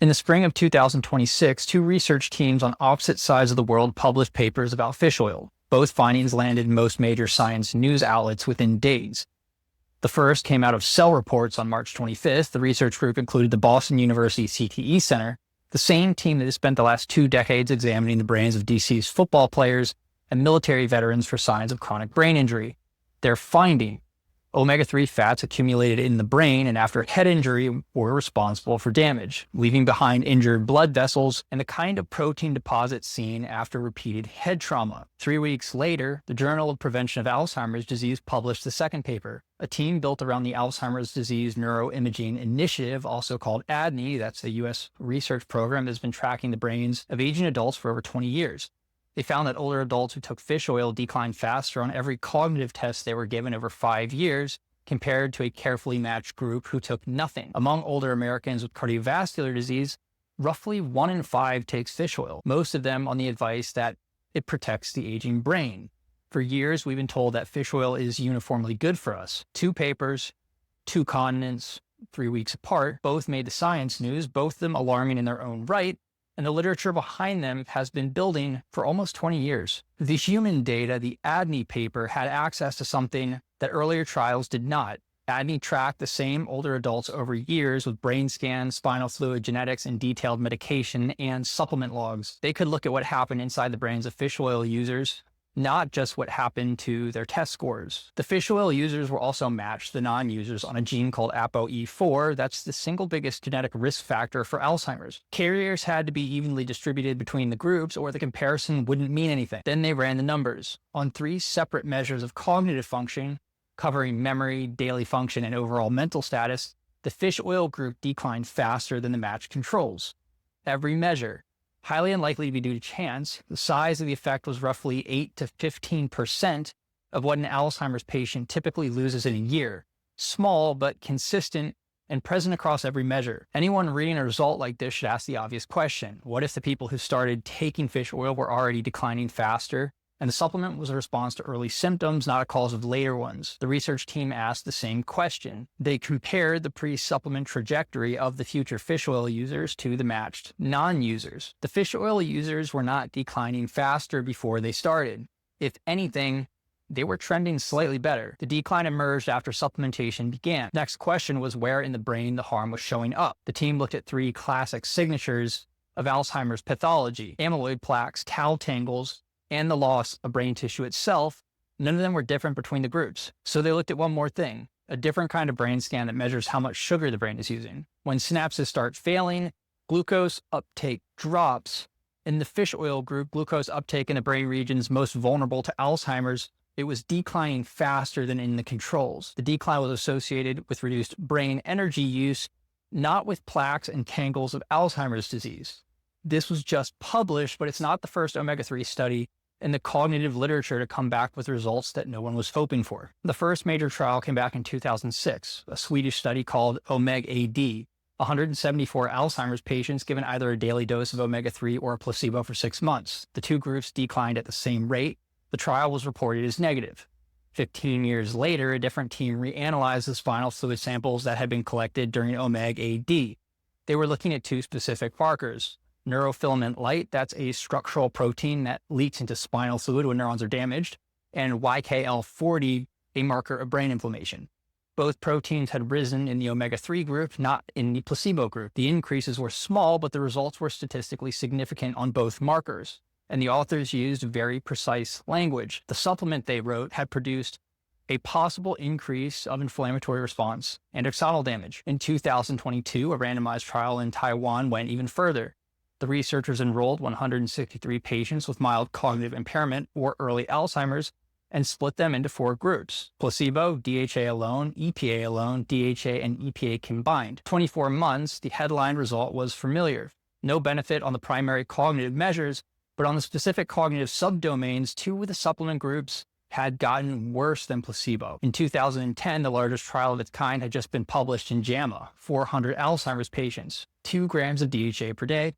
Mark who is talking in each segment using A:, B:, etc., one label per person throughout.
A: In the spring of 2026, two research teams on opposite sides of the world published papers about fish oil. Both findings landed in most major science news outlets within days. The first came out of Cell Reports on March 25th. The research group included the Boston University CTE Center, the same team that has spent the last 2 decades examining the brains of deceased football players and military veterans for signs of chronic brain injury. Their finding: omega-3 fats accumulated in the brain and after head injury were responsible for damage, leaving behind injured blood vessels and the kind of protein deposits seen after repeated head trauma. 3 weeks later, the Journal of Prevention of Alzheimer's Disease published the second paper. A team built around the Alzheimer's Disease Neuroimaging Initiative, also called ADNI, that's a U.S. research program that has been tracking the brains of aging adults for over 20 years. They found that older adults who took fish oil declined faster on every cognitive test they were given over 5 years compared to a carefully matched group who took nothing. Among older Americans with cardiovascular disease, roughly 1 in 5 takes fish oil, most of them on the advice that it protects the aging brain. For years, we've been told that fish oil is uniformly good for us. 2 papers, 2 continents, 3 weeks apart, both made the science news, both of them alarming in their own right, and the literature behind them has been building for almost 20 years. The human data, the ADNI paper, had access to something that earlier trials did not. ADNI tracked the same older adults over years with brain scans, spinal fluid genetics, and detailed medication and supplement logs. They could look at what happened inside the brains of fish oil users, not just what happened to their test scores. The fish oil users were also matched the non-users on a gene called ApoE4. That's the single biggest genetic risk factor for Alzheimer's. Carriers had to be evenly distributed between the groups or the comparison wouldn't mean anything. Then they ran the numbers. On 3 separate measures of cognitive function, covering memory, daily function, and overall mental status, the fish oil group declined faster than the matched controls. Every measure, highly unlikely to be due to chance, the size of the effect was roughly 8 to 15% of what an Alzheimer's patient typically loses in a year. Small, but consistent and present across every measure. Anyone reading a result like this should ask the obvious question: what if the people who started taking fish oil were already declining faster, and the supplement was a response to early symptoms, not a cause of later ones? The research team asked the same question. They compared the pre-supplement trajectory of the future fish oil users to the matched non-users. The fish oil users were not declining faster before they started. If anything, they were trending slightly better. The decline emerged after supplementation began. Next question was where in the brain the harm was showing up. The team looked at 3 classic signatures of Alzheimer's pathology: amyloid plaques, tau tangles, and the loss of brain tissue itself. None of them were different between the groups. So they looked at one more thing: a different kind of brain scan that measures how much sugar the brain is using. When synapses start failing, glucose uptake drops. In the fish oil group, glucose uptake in the brain regions most vulnerable to Alzheimer's, it was declining faster than in the controls. The decline was associated with reduced brain energy use, not with plaques and tangles of Alzheimer's disease. This was just published, but it's not the first omega-3 study in the cognitive literature to come back with results that no one was hoping for. The first major trial came back in 2006, a Swedish study called OMEG-AD. 174 Alzheimer's patients given either a daily dose of omega-3 or a placebo for 6 months. The 2 groups declined at the same rate. The trial was reported as negative. 15 years later, a different team reanalyzed the spinal fluid samples that had been collected during OMEG-AD. They were looking at 2 specific markers: neurofilament light, that's a structural protein that leaks into spinal fluid when neurons are damaged, and YKL-40, a marker of brain inflammation. Both proteins had risen in the omega-3 group, not in the placebo group. The increases were small, but the results were statistically significant on both markers, and the authors used very precise language. The supplement they wrote had produced a possible increase of inflammatory response and axonal damage. In 2022, a randomized trial in Taiwan went even further. The researchers enrolled 163 patients with mild cognitive impairment or early Alzheimer's and split them into 4 groups: placebo, DHA alone, EPA alone, DHA and EPA combined. 24 months, the headline result was familiar. No benefit on the primary cognitive measures, but on the specific cognitive subdomains, 2 of the supplement groups had gotten worse than placebo. In 2010, the largest trial of its kind had just been published in JAMA: 400 Alzheimer's patients, 2 grams of DHA per day,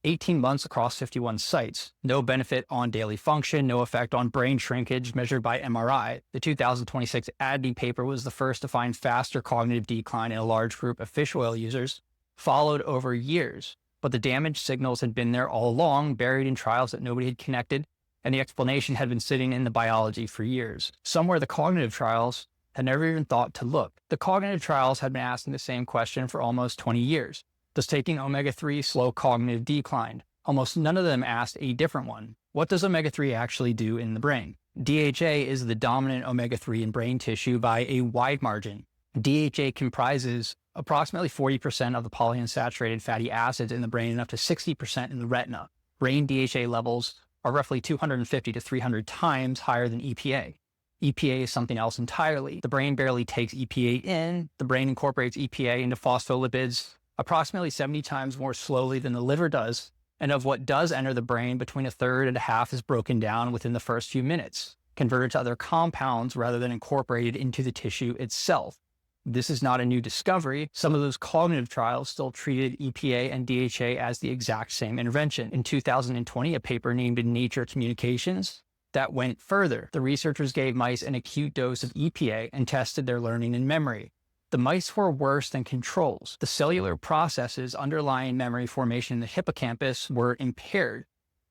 A: 18 months across 51 sites. No benefit on daily function, no effect on brain shrinkage measured by MRI. The 2026 ADNI paper was the first to find faster cognitive decline in a large group of fish oil users, followed over years. But the damage signals had been there all along, buried in trials that nobody had connected, and the explanation had been sitting in the biology for years. Somewhere the cognitive trials had never even thought to look. The cognitive trials had been asking the same question for almost 20 years. Does taking omega-3 slow cognitive decline? Almost none of them asked a different one. What does omega-3 actually do in the brain? DHA is the dominant omega-3 in brain tissue by a wide margin. DHA comprises approximately 40% of the polyunsaturated fatty acids in the brain and up to 60% in the retina. Brain DHA levels are roughly 250 to 300 times higher than EPA. EPA is something else entirely. The brain barely takes EPA in. The brain incorporates EPA into phospholipids approximately 70 times more slowly than the liver does. And of what does enter the brain, between a third and a half is broken down within the first few minutes, converted to other compounds rather than incorporated into the tissue itself. This is not a new discovery. Some of those cognitive trials still treated EPA and DHA as the exact same intervention. In 2020, a paper named in Nature Communications that went further. The researchers gave mice an acute dose of EPA and tested their learning and memory. The mice were worse than controls. The cellular processes underlying memory formation in the hippocampus were impaired.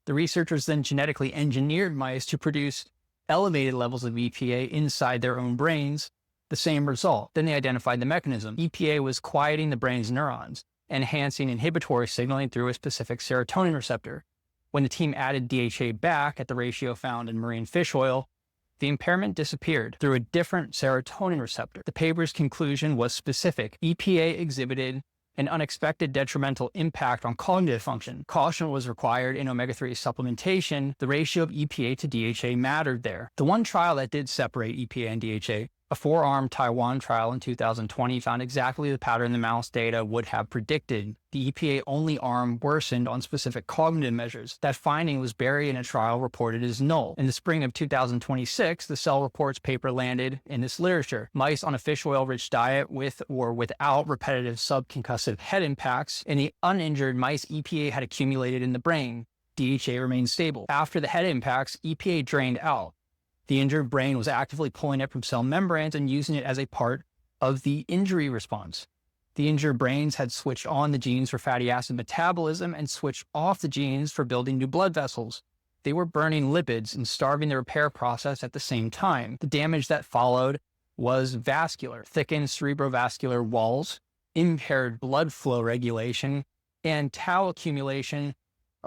A: The researchers then genetically engineered mice to produce elevated levels of EPA inside their own brains. The same result. Then they identified the mechanism. EPA was quieting the brain's neurons, enhancing inhibitory signaling through a specific serotonin receptor. When the team added DHA back at the ratio found in marine fish oil, the impairment disappeared through a different serotonin receptor. The paper's conclusion was specific. EPA exhibited an unexpected detrimental impact on cognitive function. Caution was required in omega-3 supplementation. The ratio of EPA to DHA mattered there. The one trial that did separate EPA and DHA, a 4-arm Taiwan trial in 2020, found exactly the pattern the mouse data would have predicted. The EPA-only arm worsened on specific cognitive measures. That finding was buried in a trial reported as null. In the spring of 2026, the Cell Reports paper landed in this literature. Mice on a fish oil-rich diet with or without repetitive subconcussive head impacts. In the uninjured mice, EPA had accumulated in the brain. DHA remained stable. After the head impacts, EPA drained out. The injured brain was actively pulling it from cell membranes and using it as a part of the injury response. The injured brains had switched on the genes for fatty acid metabolism and switched off the genes for building new blood vessels. They were burning lipids and starving the repair process at the same time. The damage that followed was vascular, thickened cerebrovascular walls, impaired blood flow regulation, and tau accumulation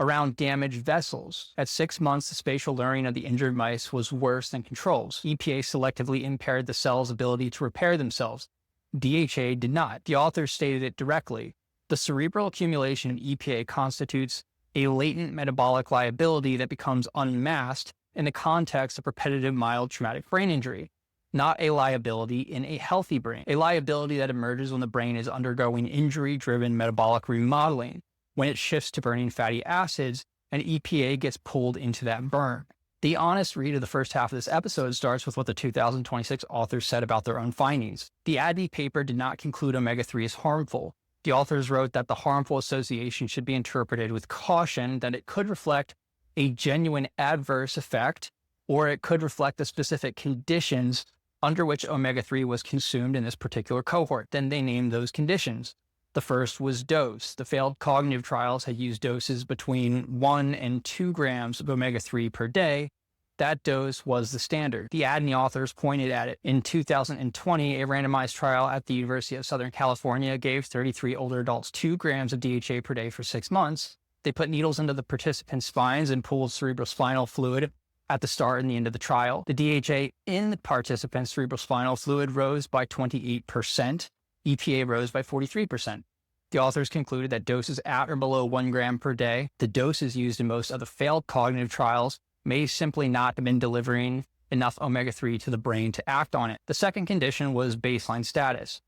A: around damaged vessels. At 6 months, the spatial learning of the injured mice was worse than controls. EPA selectively impaired the cell's ability to repair themselves. DHA did not. The authors stated it directly. The cerebral accumulation of EPA constitutes a latent metabolic liability that becomes unmasked in the context of repetitive mild traumatic brain injury, not a liability in a healthy brain, a liability that emerges when the brain is undergoing injury-driven metabolic remodeling, when it shifts to burning fatty acids and EPA gets pulled into that burn. The honest read of the first half of this episode starts with what the 2026 authors said about their own findings. The ADNI paper did not conclude omega-3 is harmful. The authors wrote that the harmful association should be interpreted with caution, that it could reflect a genuine adverse effect, or it could reflect the specific conditions under which omega-3 was consumed in this particular cohort. Then they named those conditions. The first was dose. The failed cognitive trials had used doses between 1 and 2 grams of omega-3 per day. That dose was the standard. The ADNI authors pointed at it. In 2020, a randomized trial at the University of Southern California gave 33 older adults 2 grams of DHA per day for 6 months. They put needles into the participants' spines and pooled cerebrospinal fluid at the start and the end of the trial. The DHA in the participants' cerebrospinal fluid rose by 28%. EPA rose by 43%. The authors concluded that doses at or below 1 gram per day, the doses used in most of the failed cognitive trials, may simply not have been delivering enough omega-3 to the brain to act on it. The second condition was baseline status.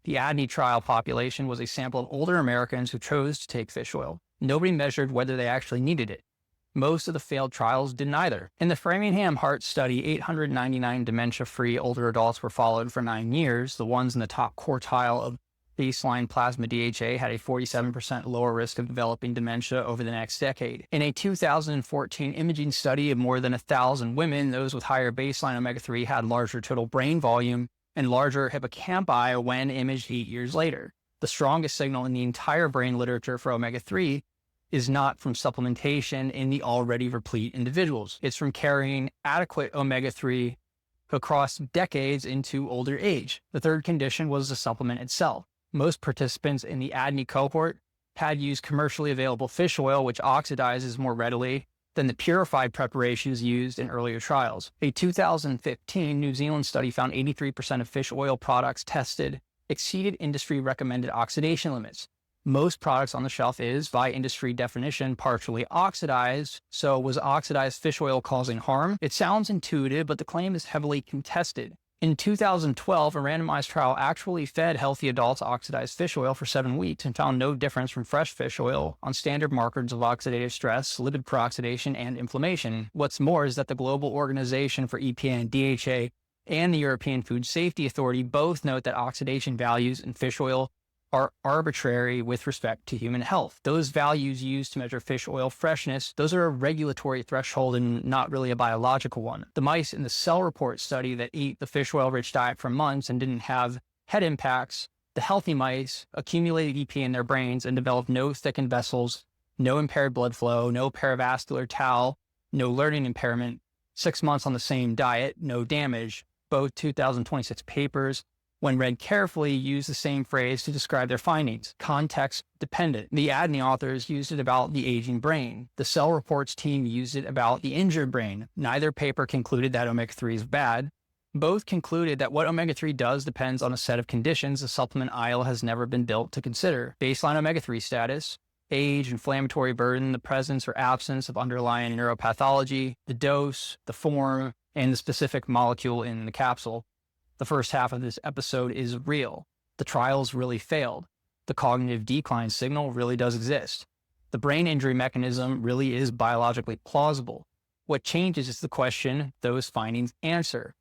A: The ADNI trial population was a sample of older Americans who chose to take fish oil. Nobody measured whether they actually needed it. Most of the failed trials didn't either. In the Framingham Heart Study, 899 dementia-free older adults were followed for 9 years. The ones in the top quartile of baseline plasma DHA had a 47% lower risk of developing dementia over the next decade. In a 2014 imaging study of more than 1,000 women, those with higher baseline omega-3 had larger total brain volume and larger hippocampi when imaged 8 years later. The strongest signal in the entire brain literature for omega-3 is not from supplementation in the already replete individuals. It's from carrying adequate omega-3 across decades into older age. The third condition was the supplement itself. Most participants in the ADNI cohort had used commercially available fish oil, which oxidizes more readily than the purified preparations used in earlier trials. A 2015 New Zealand study found 83% of fish oil products tested exceeded industry recommended oxidation limits. Most products on the shelf is, by industry definition, partially oxidized. So was oxidized fish oil causing harm? It sounds intuitive, but the claim is heavily contested. In 2012, a randomized trial actually fed healthy adults oxidized fish oil for 7 weeks and found no difference from fresh fish oil on standard markers of oxidative stress, lipid peroxidation, and inflammation. What's more is that the Global Organization for EPA and DHA and the European Food Safety Authority both note that oxidation values in fish oil are arbitrary with respect to human health. Those values used to measure fish oil freshness, those are a regulatory threshold and not really a biological one. The mice in the Cell Report study that ate the fish oil-rich diet for months and didn't have head impacts, the healthy mice accumulated EPA in their brains and developed no thickened vessels, no impaired blood flow, no perivascular tau, no learning impairment. 6 months on the same diet, no damage. Both 2026 papers, when read carefully, use the same phrase to describe their findings: context dependent. The ADNI authors used it about the aging brain. The Cell Reports team used it about the injured brain. Neither paper concluded that omega-3 is bad. Both concluded that what omega-3 does depends on a set of conditions the supplement aisle has never been built to consider: baseline omega-3 status, age, inflammatory burden, the presence or absence of underlying neuropathology, the dose, the form, and the specific molecule in the capsule. The first half of this episode is real. The trials really failed. The cognitive decline signal really does exist. The brain injury mechanism really is biologically plausible. What changes is the question those findings answer.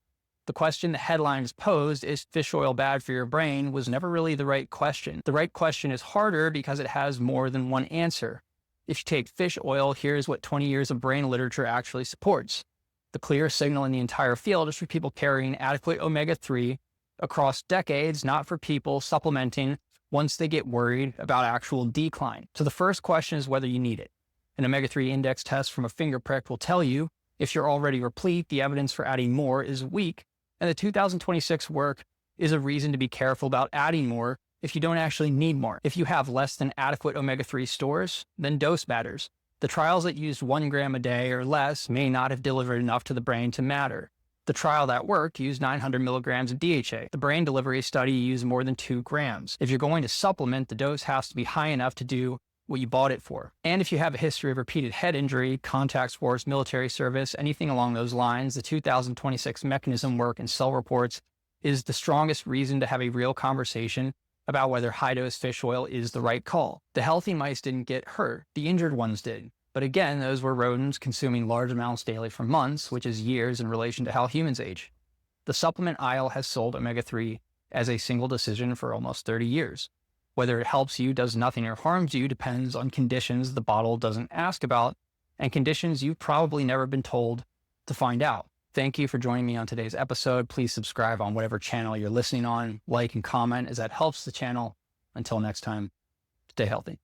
A: The question the headlines posed, is fish oil bad for your brain, was never really the right question. The right question is harder because it has more than one answer. If you take fish oil, here's what 20 years of brain literature actually supports. The clear signal in the entire field is for people carrying adequate omega-3 across decades, not for people supplementing once they get worried about actual decline. So the first question is whether you need it. An omega-3 index test from a finger prick will tell you if you're already replete, the evidence for adding more is weak, and the 2026 work is a reason to be careful about adding more if you don't actually need more. If you have less than adequate omega-3 stores, then dose matters. The trials that used 1 gram a day or less may not have delivered enough to the brain to matter. The trial that worked used 900 milligrams of DHA. The brain delivery study used more than 2 grams. If you're going to supplement, the dose has to be high enough to do what you bought it for. And if you have a history of repeated head injury, contact sports, military service, anything along those lines, the 2026 mechanism work and Cell Reports is the strongest reason to have a real conversation about whether high-dose fish oil is the right call. The healthy mice didn't get hurt. The injured ones did. But again, those were rodents consuming large amounts daily for months, which is years in relation to how humans age. The supplement aisle has sold omega-3 as a single decision for almost 30 years. Whether it helps you, does nothing, or harms you depends on conditions the bottle doesn't ask about, and conditions you've probably never been told to find out. Thank you for joining me on today's episode. Please subscribe on whatever channel you're listening on, like and comment, as that helps the channel. Until next time, stay healthy.